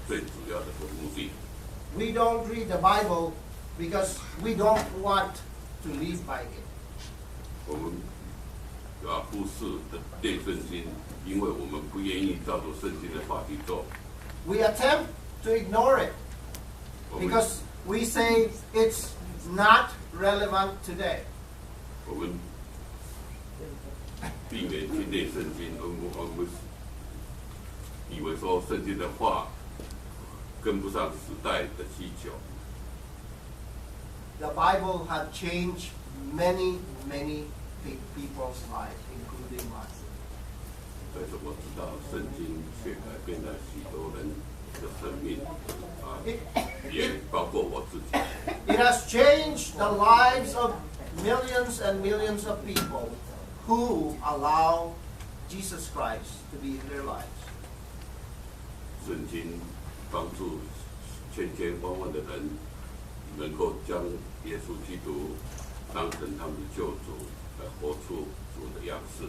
最主要的目的。We don't read the Bible because we don't want to live by it. 我们不是念圣经，因为我们不愿意照着圣经的话去做。We attempt to ignore it 我们 because we say it's not relevant today. 我们避免去念圣经，我们以为说圣经的话跟不上时代的需求。The Bible has changed many, many people's lives, including mine. 但是我知道圣经却改变了许多人的生命，也包括我自己。It has changed the lives of millions and millions of people who allow Jesus Christ to be in their lives. 圣经帮助千千万万的人能够将耶稣基督当成他们的救主，活出主的样式。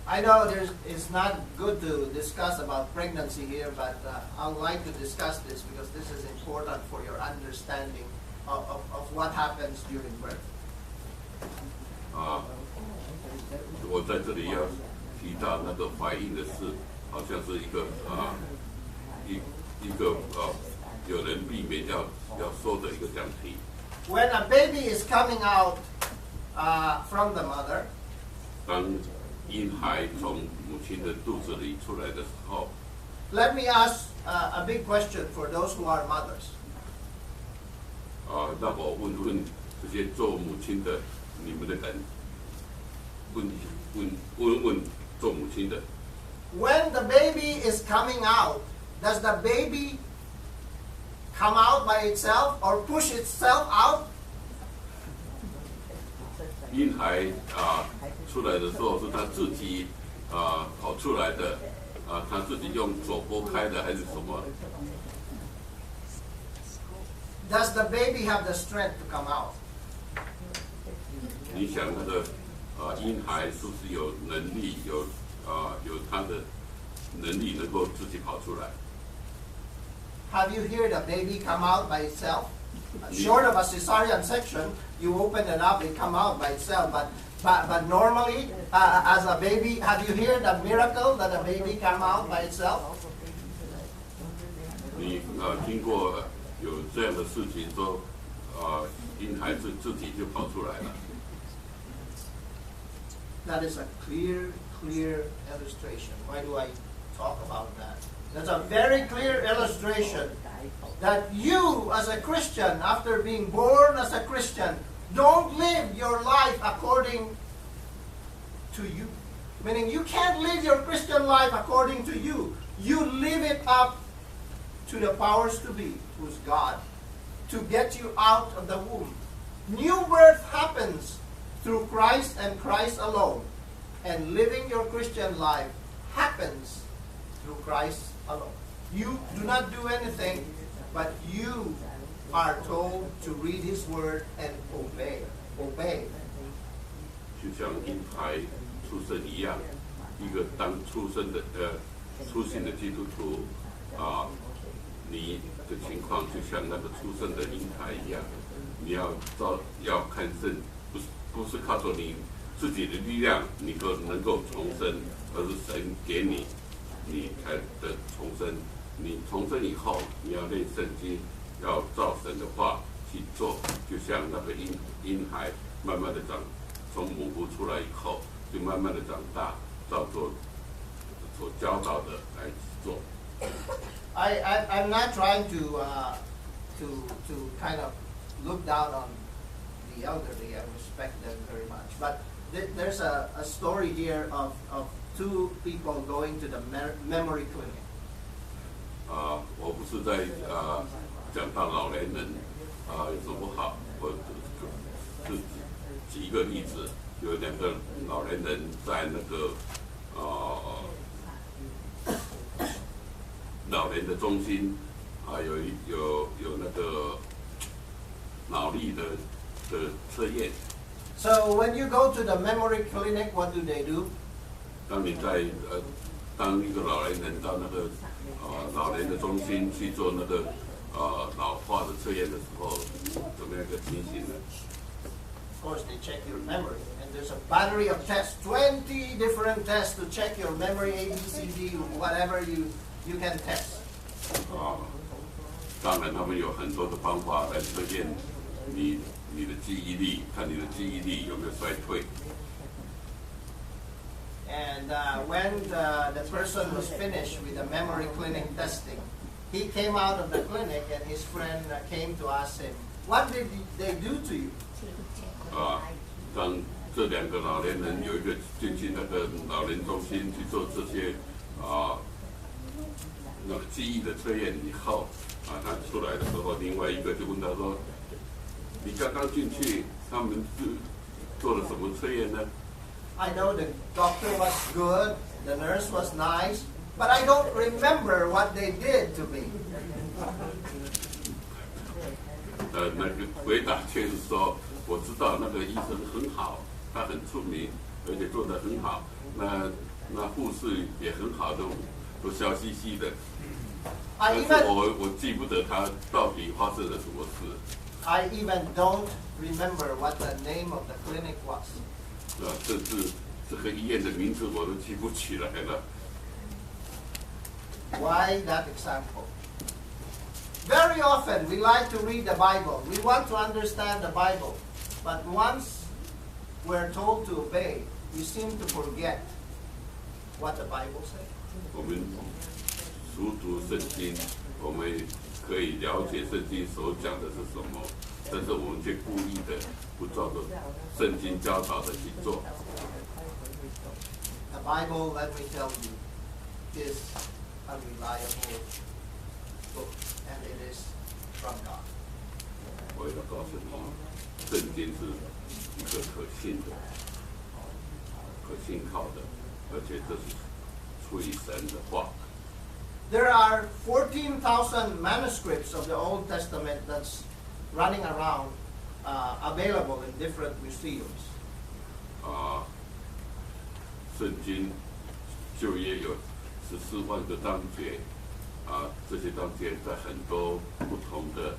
I know it's not good to discuss about pregnancy here, but I would like to discuss this because this is important for your understanding of what happens during birth. 我在这里要提到那个怀孕的事，好像是一个有人避免要说的一个讲题。When a baby is coming out from the mother, 当婴孩从母亲的肚子里出来的时候， let me ask a big question for those who are mothers. 让我问这些做母亲的你们的人，问做母亲的。When the baby is coming out, does the baby come out by itself or push itself out? 婴孩出来的时候是他自己跑出来的，他自己用手拨开的还是什么？ Does the baby have the strength to come out? 你想那个婴孩是不是有能力有他的能力能够自己跑出来？ Have you heard a baby come out by itself? Short of a cesarean section, you open it up, it come out by itself. But normally, as a baby, have you heard a miracle that a baby come out by itself? 你听过有这样的事情说，婴孩自己就跑出来了？ That is a clear illustration. Why do I talk about that? That's a very clear illustration that you, as a Christian, after being born as a Christian, don't live your life according to you. Meaning you can't live your Christian life according to you. You live it up to the powers to be, who's God, to get you out of the womb. New birth happens through Christ and Christ alone. And living your Christian life happens through Christ alone. You do not do anything, but you are told to read His Word and obey. Obey. 就像婴孩出生一样，一个当出信的基督徒你的情况就像那个出生的婴孩一样，你要看圣，不是靠着你自己的力量，你能够重生，而是神给你才的重生。你重生以后，你要念圣经，要照神的话去做，就像那个婴孩慢慢的从母腹出来以后，就慢慢的长大，照做所教导的来做。I'm not trying to kind of look down on the elderly. I respect them very much. But there's a story here of two people going to the memory clinic. 我不是在讲到老年人有什么不好，我是举一个例子，有两个老年人在那个老年的中心有那个脑力的测验。So when you go to the memory clinic, what do they do? 当你在当一个老年人到那个老年的中心去做那个老化的测验的时候，怎么样一个情形呢？ Of course, they check your memory, and there's a battery of tests, 20 different tests to check your memory, A, B, C, D, whatever you can test. 当然他们有很多的方法来测验你的记忆力，看你的记忆力有没有衰退。 And when the person was finished with the memory clinic testing, he came out of the clinic and his friend came to ask him, "What did they do to you?" 当这两个老年人有一个进去那个老年中心去做这些那个记忆的测验以后，他出来的时候，另外一个就问他说：“你刚刚进去，他们做了什么测验呢？” I know the doctor was good, the nurse was nice, but I don't remember what they did to me. 那个回答却是说，我知道那个医生很好，他很出名，而且做得很好。那护士也很好，都笑嘻嘻的。但是我记不得他到底发生了什么事。I even don't remember what the name of the clinic was. 甚至这个医院的名字我都记不起来了。Why that example? Very often we like to read the Bible. We want to understand the Bible. But once we're told to obey, we seem to forget what the Bible says. 我们熟读圣经，我们可以了解圣经所讲的是什么，但是我们却故意的不照着圣经教导的去做。The Bible, let me tell you, is a reliable book, and it is from God. 我要告诉你，圣经是一个可信的、可信靠的，而且这是出于神的话。There are 14,000 manuscripts of the Old Testament that's running around, available in different museums. 圣经旧约有14万个章节，这些章节在很多不同的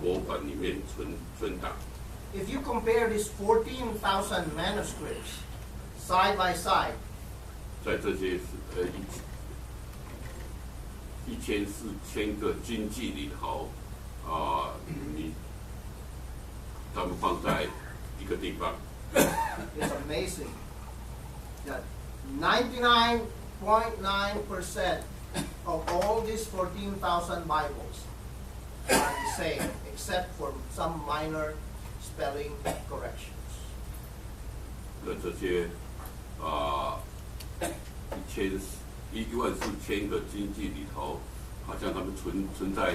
博物馆里面存档。If you compare these 14,000 manuscripts side by side, 在这些14,000个经记里头，他们放在一个地方。it's amazing that 99.9% of all these 14,000 Bibles are the same, except for some minor spelling corrections. 这些114,000个经记里头，好像他们存在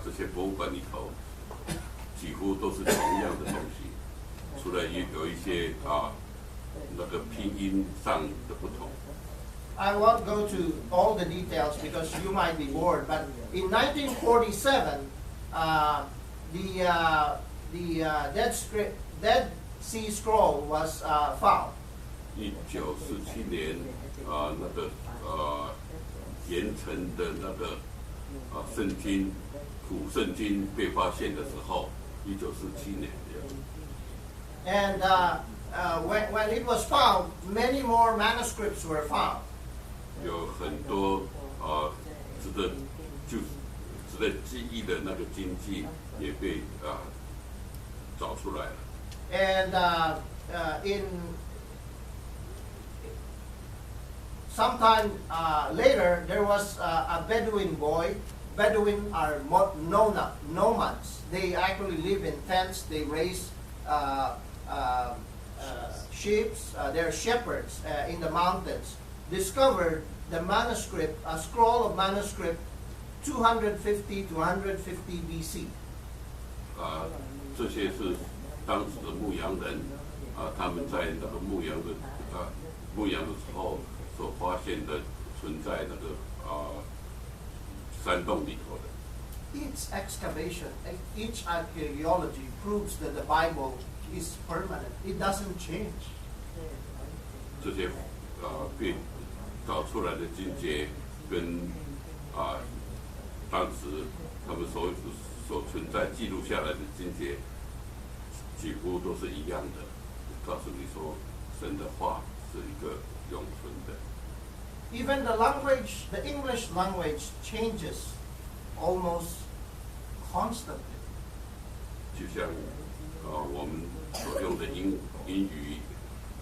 这些博物馆里头，几乎都是同样的东西，除了有一些那个拼音上的不同。I won't go to all the details because you might be bored, but in 1947, the Dead Sea Scroll was found. 1947年那个盐城的那个古圣经被发现的时候，1947年。And when it was found, many more manuscripts were found. 有很多值得记忆的那个经记也被找出来了。And in sometime later, there was a Bedouin boy. Bedouin are nomads. They actually live in tents. They raise sheep. They're shepherds in the mountains. Discovered the manuscript, a scroll of manuscript, 250 to 150 BC. 这些是当时的牧羊人他们在那个牧羊的时候所发现的，存在那个山洞里头的。Each excavation, each archaeology proves that the Bible is permanent. It doesn't change. 这些找出来的经节跟当时他们所存在记录下来的经节几乎都是一样的，告诉你说神的话是一个永存的。Even the language, the English language changes almost constantly. 就像我们所用的英语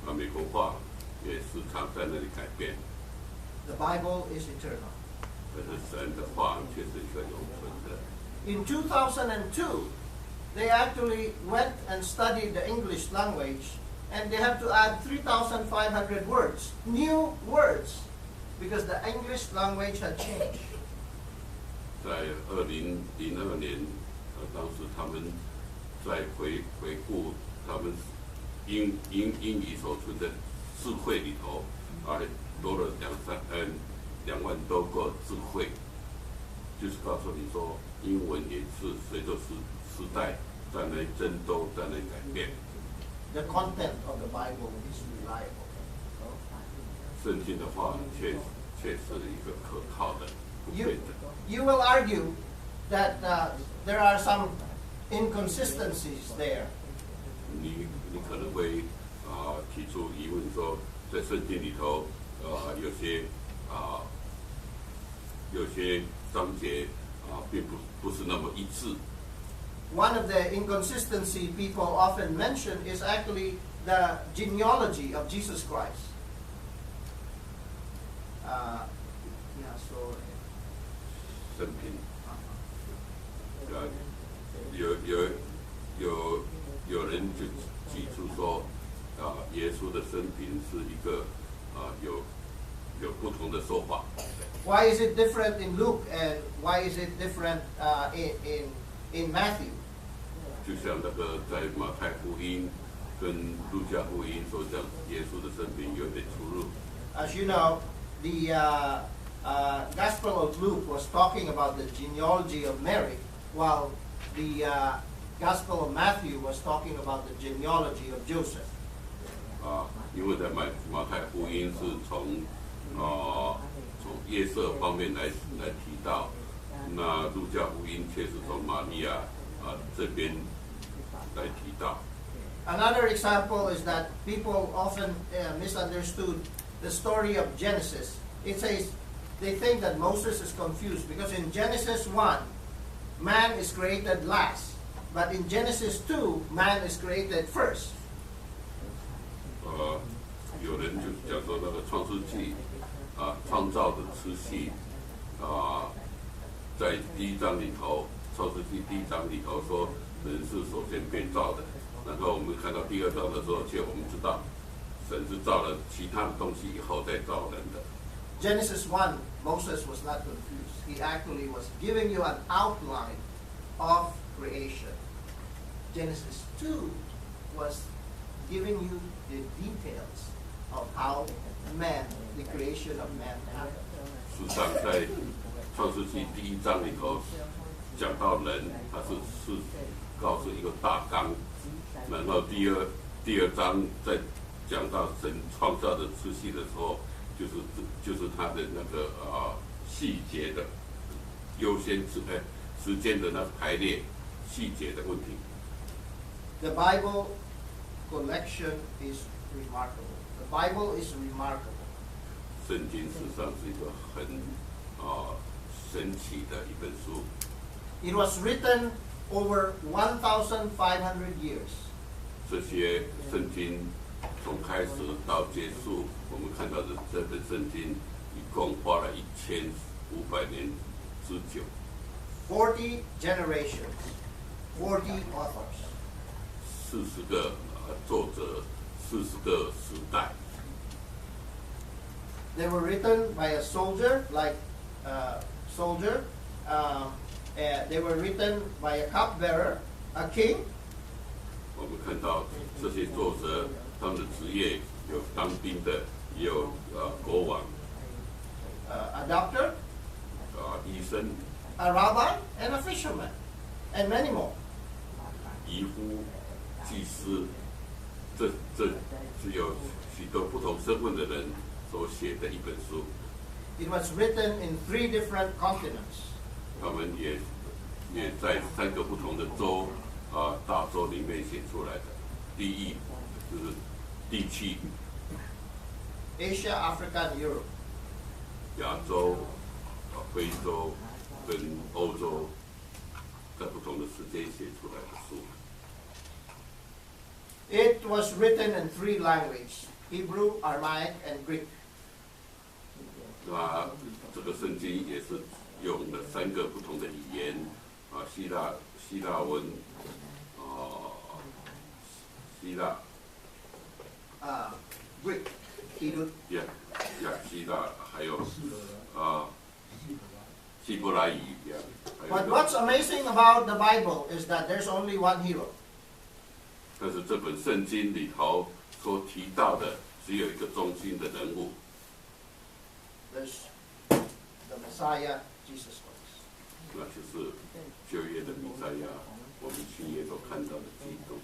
美国话也时常在那里改变。The Bible is eternal. 可是神的话却是一个永存的。In 2002, they actually went and studied the English language, and they have to add 3,500 words, new words, because the English language had changed. 在2002年，当时他们在回顾他们英语所存的智慧里头，多了2万多个智慧，就是告诉你说，英文也是随着时代在那增多，在那改变。The content of the Bible is reliable. 圣经的话却是一个可靠的、不变的。You will argue that there are some inconsistencies there. 你可能会提出疑问说，在圣经里头有些章节并不是那么一致。One of the inconsistency people often mention is actually the genealogy of Jesus Christ. So 生平，有人就提出说，耶稣的生平是一个有不同的说法。Why is it different in Luke and why is it different in Matthew? 就像那个在马太福音跟路加福音所讲耶稣的生平有点出入。As you know, the Gospel of Luke was talking about the genealogy of Mary, while the Gospel of Matthew was talking about the genealogy of Joseph. 因为在马太福音是从约瑟方面来提到，那路加福音却是从玛利亚这边来提到。Another example is that people often misunderstood the story of Genesis. It says they think that Moses is confused because in Genesis 1, man is created last, but in Genesis 2, man is created first. 有人就讲说那个创世纪创造的次序在第一章里头，创世纪第一章里头说人是首先被造的，然后我们看到第二章的时候，我们知道神是造了其他的东西以后再造人的。Genesis 1, Moses was not confused. He actually was giving you an outline of creation. Genesis 2 was giving you the details of how man, the creation of man happened. 事实上，在创世纪第一章里头讲到人，他是告诉一个大纲，然后第二章在讲到神创造的次序的时候，就是他的那个细节的优先时间的那个排列细节的问题。The Bible collection is remarkable. The Bible is remarkable. 圣经事实上是一个很神奇的一本书。It was written over 1,500 years. 这些圣经从开始到结束，我们看到的这本圣经一共花了1500年之久。40 generations, 40 authors. 40个作者，40个时代。They were written by a soldier, like soldier. They were written by a cupbearer, a king. 我们看到这些作者，他们的职业有当兵的，也有国王， A doctor, 医生、a rabbi, and a fisherman, and many more. 渔夫、祭司，这是有许多不同身份的人所写的一本书。It was written in 3 different continents. 他们也在3个不同的州大洲里面写出来的。第一就是地区， Asia, Africa, and Europe. 亚洲、非洲跟欧洲，在不同的时间写出来的书。It was written in 3 languages: Hebrew, Aramaic, and Greek. 那这个圣经也是用了3个不同的语言希腊文，希腊Greek, Hebrew. 希腊还有希伯来语But what's amazing about the Bible is that there's only one hero. 但是这本圣经里头所提到的只有一个中心的人物。There's the Messiah, Jesus Christ. 那就是旧约的弥赛亚，我们新约所看到的基督。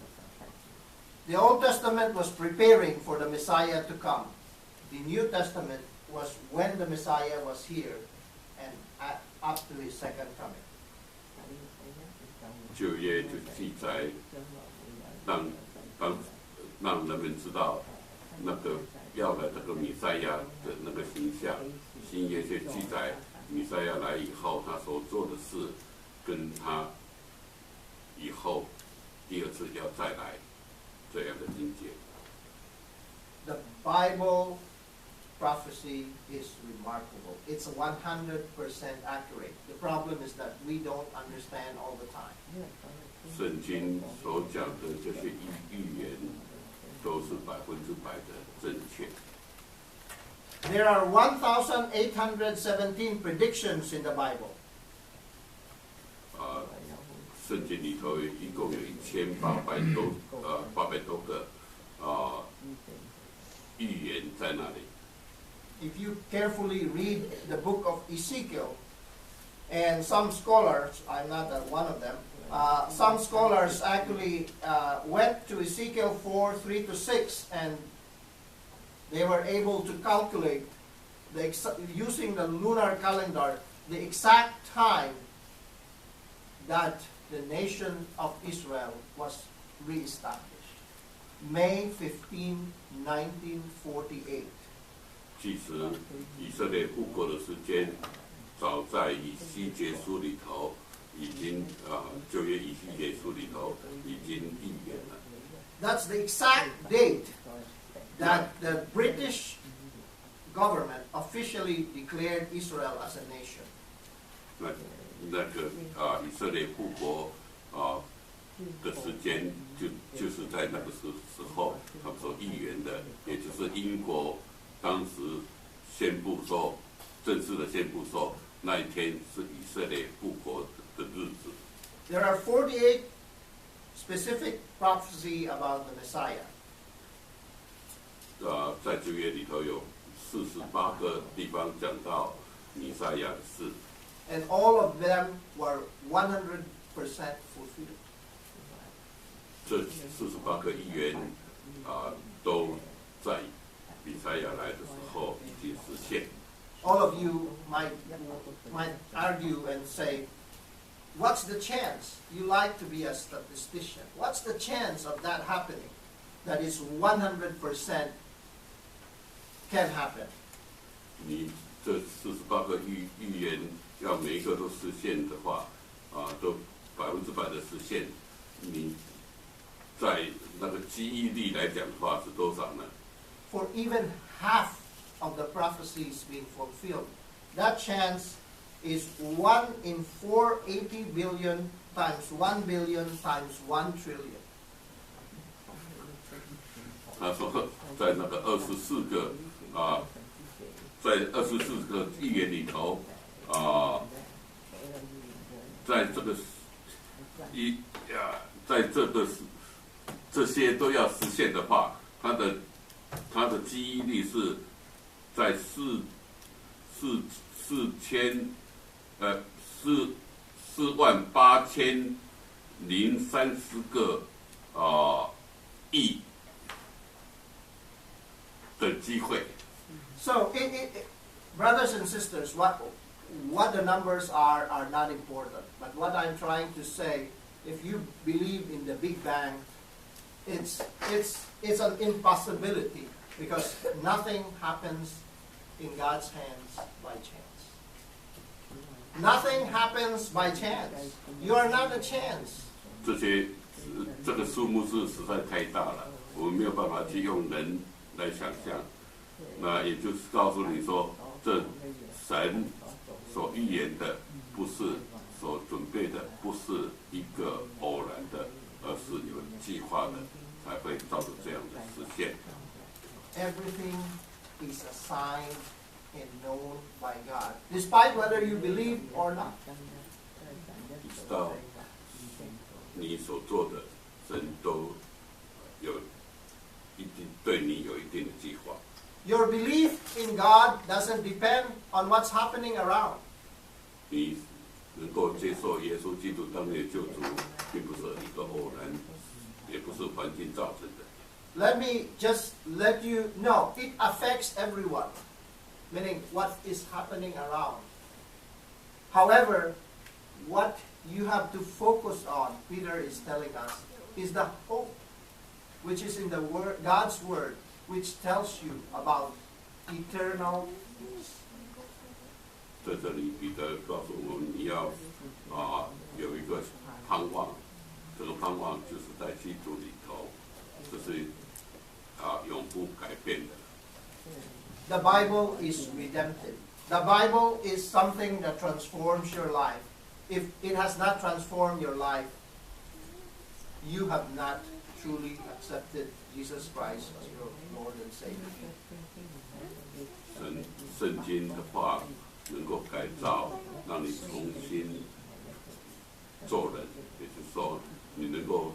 The Old Testament was preparing for the Messiah to come. The New Testament was when the Messiah was here and up to his second coming. 旧约就记载，让人们知道那个要来这个弥赛亚的那个形象。新约就记载弥赛亚来以后，他所做的事，跟他以后第2次要再来这样的境界。The Bible prophecy is remarkable. It's 100% accurate. The problem is that we don't understand all the time. 圣经所讲的这些预言，都是100%的正确。There are 1,817 predictions in the Bible. 圣经里头一共有1800多个预言在那里。If you carefully read the book of Ezekiel, and some scholars, I'm not one of them, some scholars actually went to Ezekiel 4:3-6, and they were able to calculate, using the lunar calendar, the exact time that the nation of Israel was reestablished. May 15, 1948. 其实以色列复国的时间，早在以西结书里头已经旧约以西结书里头已经预言了。That's the exact date that the British government officially declared Israel as a nation. 那个以色列复国的时间就是在那个时候他们所预言的，也就是英国当时宣布说，正式的宣布说，那一天是以色列复国的日子。There are 48 specific prophecy about the Messiah. 在旧约里头有48个地方讲到弥赛亚的事。And all of them were 100% fulfilled. 这48个预言都在弥赛亚来的时候已经实现。All of you might argue and say, what's the chance? You like to be a statistician. What's the chance of that happening? That is 100% can happen. 你这48个预言要每一个都实现的话，都100%的实现，你在那个记忆力来讲的话是多少呢？ For even half of the prophecies being fulfilled, that chance is 1 in 480 billion times 1 billion times 1 trillion. 他说，在那个24个在24个预言里头在这些都要实现的话，他的记忆力是在48030个亿的机会。So, brothers and sisters, what the numbers are not important. But what I'm trying to say, if you believe in the Big Bang, it's an impossibility because nothing happens in God's hands by chance. Nothing happens by chance. You are not a chance. 这个数目是实在太大了，我们没有办法去用人来想象。那也就是告诉你说，这神所预言的，不是所准备的，不是一个偶然的，而是有计划的，才会照着这样的实现。Everything is assigned and known by God, despite whether you believe or not. 知道你所做的，神都有一定对你有一定的计划。Your belief in God doesn't depend on what's happening around. 你能够接受耶稣基督当你的救主，并不是一个偶然，也不是环境造成的。Let me just let you know, it affects everyone, meaning what is happening around. However, what you have to focus on, Peter is telling us, is the hope which is in the word, God's word, which tells you about eternal peace. 在这里，彼得告诉我们，你要有一个盼望，这个盼望就是在基督里头，这是永不改变的。The Bible is redemptive. The Bible is something that transforms your life. If it has not transformed your life, you have not truly accepted Jesus Christ as your Lord and Savior. 圣经的话能够改造，让你重新做人，也就是说，你能够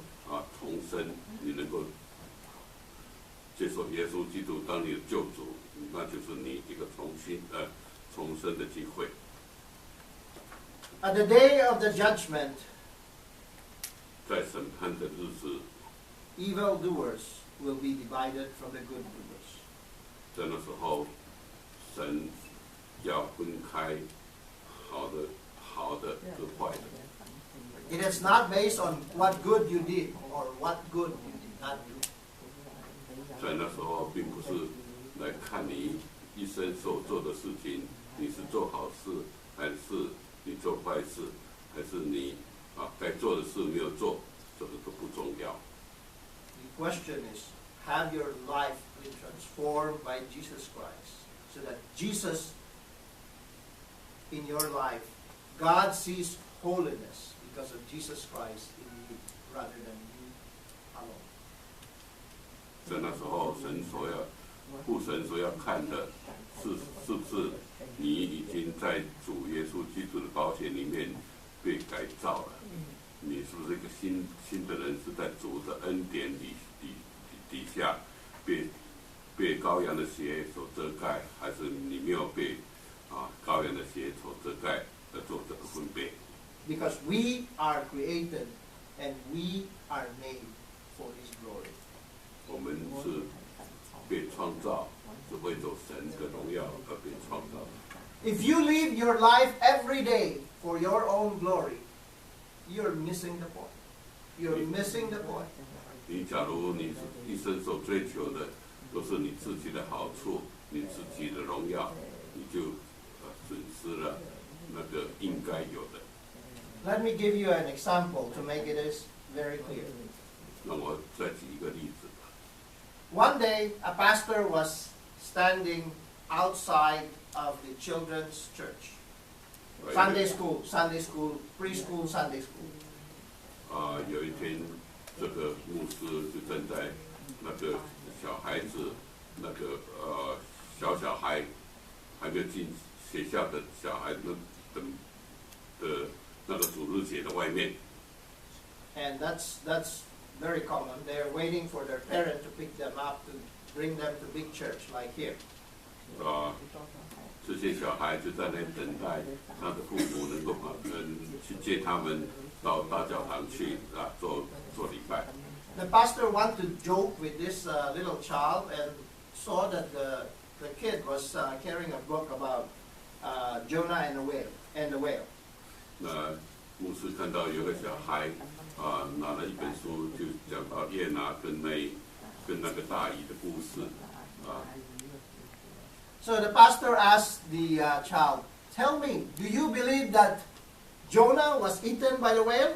重生，你能够接受耶稣基督当你的救主，那就是你一个重生的机会。At the day of the judgment, 在审判的日子， evildoers will be divided from the good doers. 在那时候，神要分开好的跟坏的。It is not based on what good you did or what good you did not do. 在那时候，并不是来看你一生所做的事情，你是做好事，还是你做坏事，还是你该做的事没有做，这个都不重要。The question is, have your life been transformed by Jesus Christ? So that Jesus in your life, God sees holiness because of Jesus Christ in you rather than you alone. 在那时候，父神所要看的是不是你已经在主耶稣基督的宝血里面被改造了？你是不是一个新的人？是在主的恩典底下被羔羊的血所遮盖，还是你没有被羔羊的血所遮盖而做这个分别？ Because we are created and we are made for His glory. 我们是被创造，是为着神的荣耀而被创造。 If you live your life every day for your own glory, you're missing the point. You're missing the point. 你假如你一生所追求的都是你自己的好处，你自己的荣耀，你就损失了那个应该有的。 Let me give you an example to make it very clear. 让我再举一个例子。 One day, a pastor was standing outside of the children's church. Sunday school, preschool, Sunday school. 有一天，这个牧师就站在那个小孩子，那个小孩还没有进学校的小孩的那个主日学的外面。 And that's very common. They're waiting for their parent to pick them up to bring them to big church like here. 这些小孩就在那等待他的父母能够去接他们到大教堂去做礼拜。 The pastor wanted to joke with this little child and saw that the kid was carrying a book about Jonah and the whale. 那牧师看到有个小孩拿了一本书，就讲到耶拿跟那个大鱼的故事啊。So the pastor asked the child, "Tell me, do you believe that Jonah was eaten by the whale?"